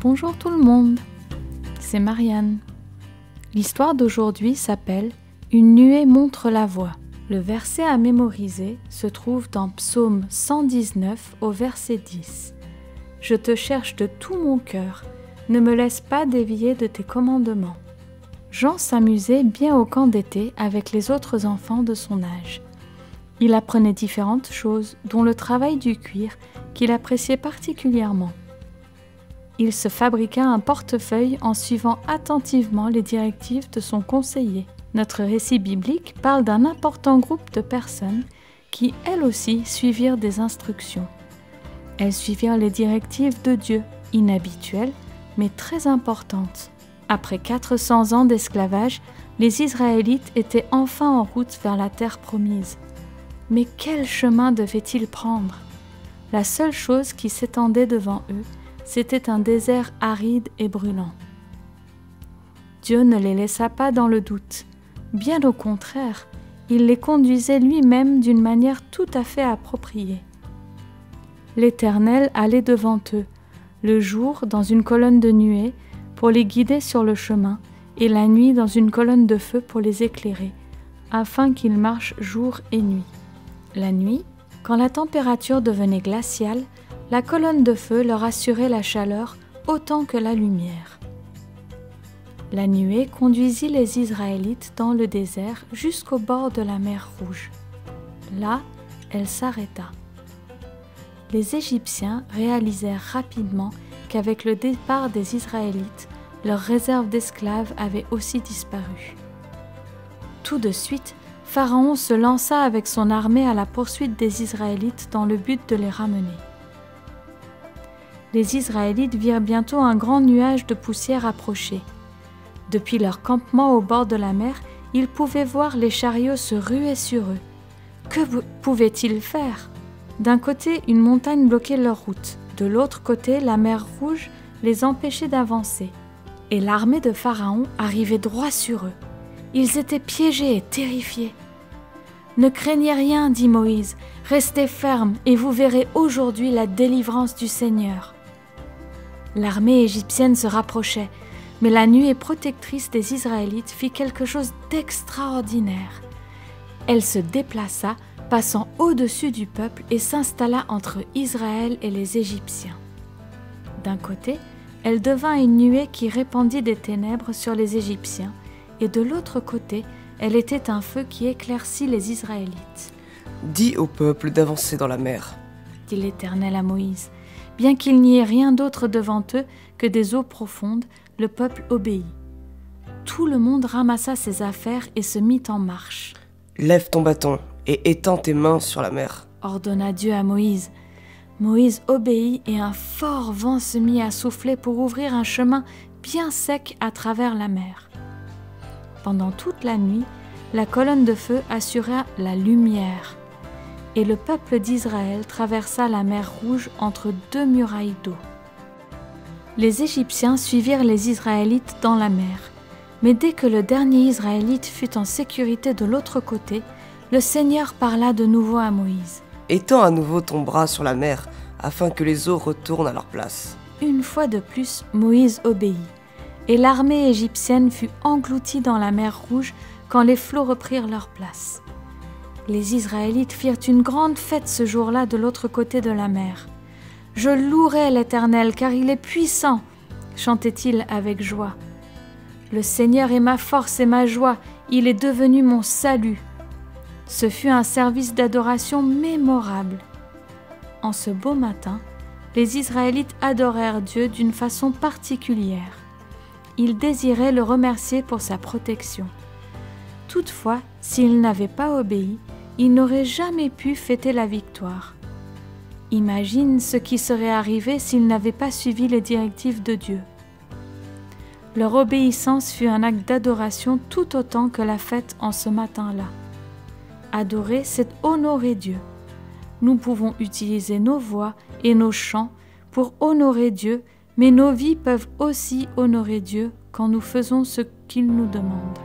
Bonjour tout le monde, c'est Marianne. L'histoire d'aujourd'hui s'appelle « Une nuée montre la voie ». Le verset à mémoriser se trouve dans Psaume 119 au verset 10. « Je te cherche de tout mon cœur, ne me laisse pas dévier de tes commandements. » Jean s'amusait bien au camp d'été avec les autres enfants de son âge. Il apprenait différentes choses, dont le travail du cuir qu'il appréciait particulièrement. Il se fabriqua un portefeuille en suivant attentivement les directives de son conseiller. Notre récit biblique parle d'un important groupe de personnes qui, elles aussi, suivirent des instructions. Elles suivirent les directives de Dieu, inhabituelles, mais très importantes. Après 400 ans d'esclavage, les Israélites étaient enfin en route vers la terre promise. Mais quel chemin devaient-ils prendre? La seule chose qui s'étendait devant eux, c'était un désert aride et brûlant. Dieu ne les laissa pas dans le doute. Bien au contraire, il les conduisait lui-même d'une manière tout à fait appropriée. L'Éternel allait devant eux, le jour dans une colonne de nuée pour les guider sur le chemin, et la nuit dans une colonne de feu pour les éclairer, afin qu'ils marchent jour et nuit. La nuit, quand la température devenait glaciale, la colonne de feu leur assurait la chaleur autant que la lumière. La nuée conduisit les Israélites dans le désert jusqu'au bord de la mer Rouge. Là, elle s'arrêta. Les Égyptiens réalisèrent rapidement qu'avec le départ des Israélites, leur réserve d'esclaves avait aussi disparu. Tout de suite, Pharaon se lança avec son armée à la poursuite des Israélites dans le but de les ramener. Les Israélites virent bientôt un grand nuage de poussière approcher. Depuis leur campement au bord de la mer, ils pouvaient voir les chariots se ruer sur eux. Que pouvaient-ils faire? D'un côté, une montagne bloquait leur route. De l'autre côté, la mer Rouge les empêchait d'avancer. Et l'armée de Pharaon arrivait droit sur eux. Ils étaient piégés et terrifiés. « Ne craignez rien, dit Moïse, restez fermes et vous verrez aujourd'hui la délivrance du Seigneur. » L'armée égyptienne se rapprochait, mais la nuée protectrice des Israélites fit quelque chose d'extraordinaire. Elle se déplaça, passant au-dessus du peuple et s'installa entre Israël et les Égyptiens. D'un côté, elle devint une nuée qui répandit des ténèbres sur les Égyptiens, et de l'autre côté, elle était un feu qui éclaircit les Israélites. « Dis au peuple d'avancer dans la mer, » dit l'Éternel à Moïse. Bien qu'il n'y ait rien d'autre devant eux que des eaux profondes, le peuple obéit. Tout le monde ramassa ses affaires et se mit en marche. « Lève ton bâton et étends tes mains sur la mer, » ordonna Dieu à Moïse. Moïse obéit et un fort vent se mit à souffler pour ouvrir un chemin bien sec à travers la mer. Pendant toute la nuit, la colonne de feu assura la lumière. Et le peuple d'Israël traversa la mer Rouge entre deux murailles d'eau. Les Égyptiens suivirent les Israélites dans la mer, mais dès que le dernier Israélite fut en sécurité de l'autre côté, le Seigneur parla de nouveau à Moïse. « Étends à nouveau ton bras sur la mer, afin que les eaux retournent à leur place. » Une fois de plus, Moïse obéit, et l'armée égyptienne fut engloutie dans la mer Rouge quand les flots reprirent leur place. Les Israélites firent une grande fête ce jour-là de l'autre côté de la mer. « Je louerai l'Éternel, car il est puissant !» chantait-il avec joie. « Le Seigneur est ma force et ma joie, il est devenu mon salut. » Ce fut un service d'adoration mémorable. En ce beau matin, les Israélites adorèrent Dieu d'une façon particulière. Ils désiraient le remercier pour sa protection. Toutefois, s'ils n'avaient pas obéi, ils n'auraient jamais pu fêter la victoire. Imagine ce qui serait arrivé s'ils n'avaient pas suivi les directives de Dieu. Leur obéissance fut un acte d'adoration tout autant que la fête en ce matin-là. Adorer, c'est honorer Dieu. Nous pouvons utiliser nos voix et nos chants pour honorer Dieu, mais nos vies peuvent aussi honorer Dieu quand nous faisons ce qu'il nous demande.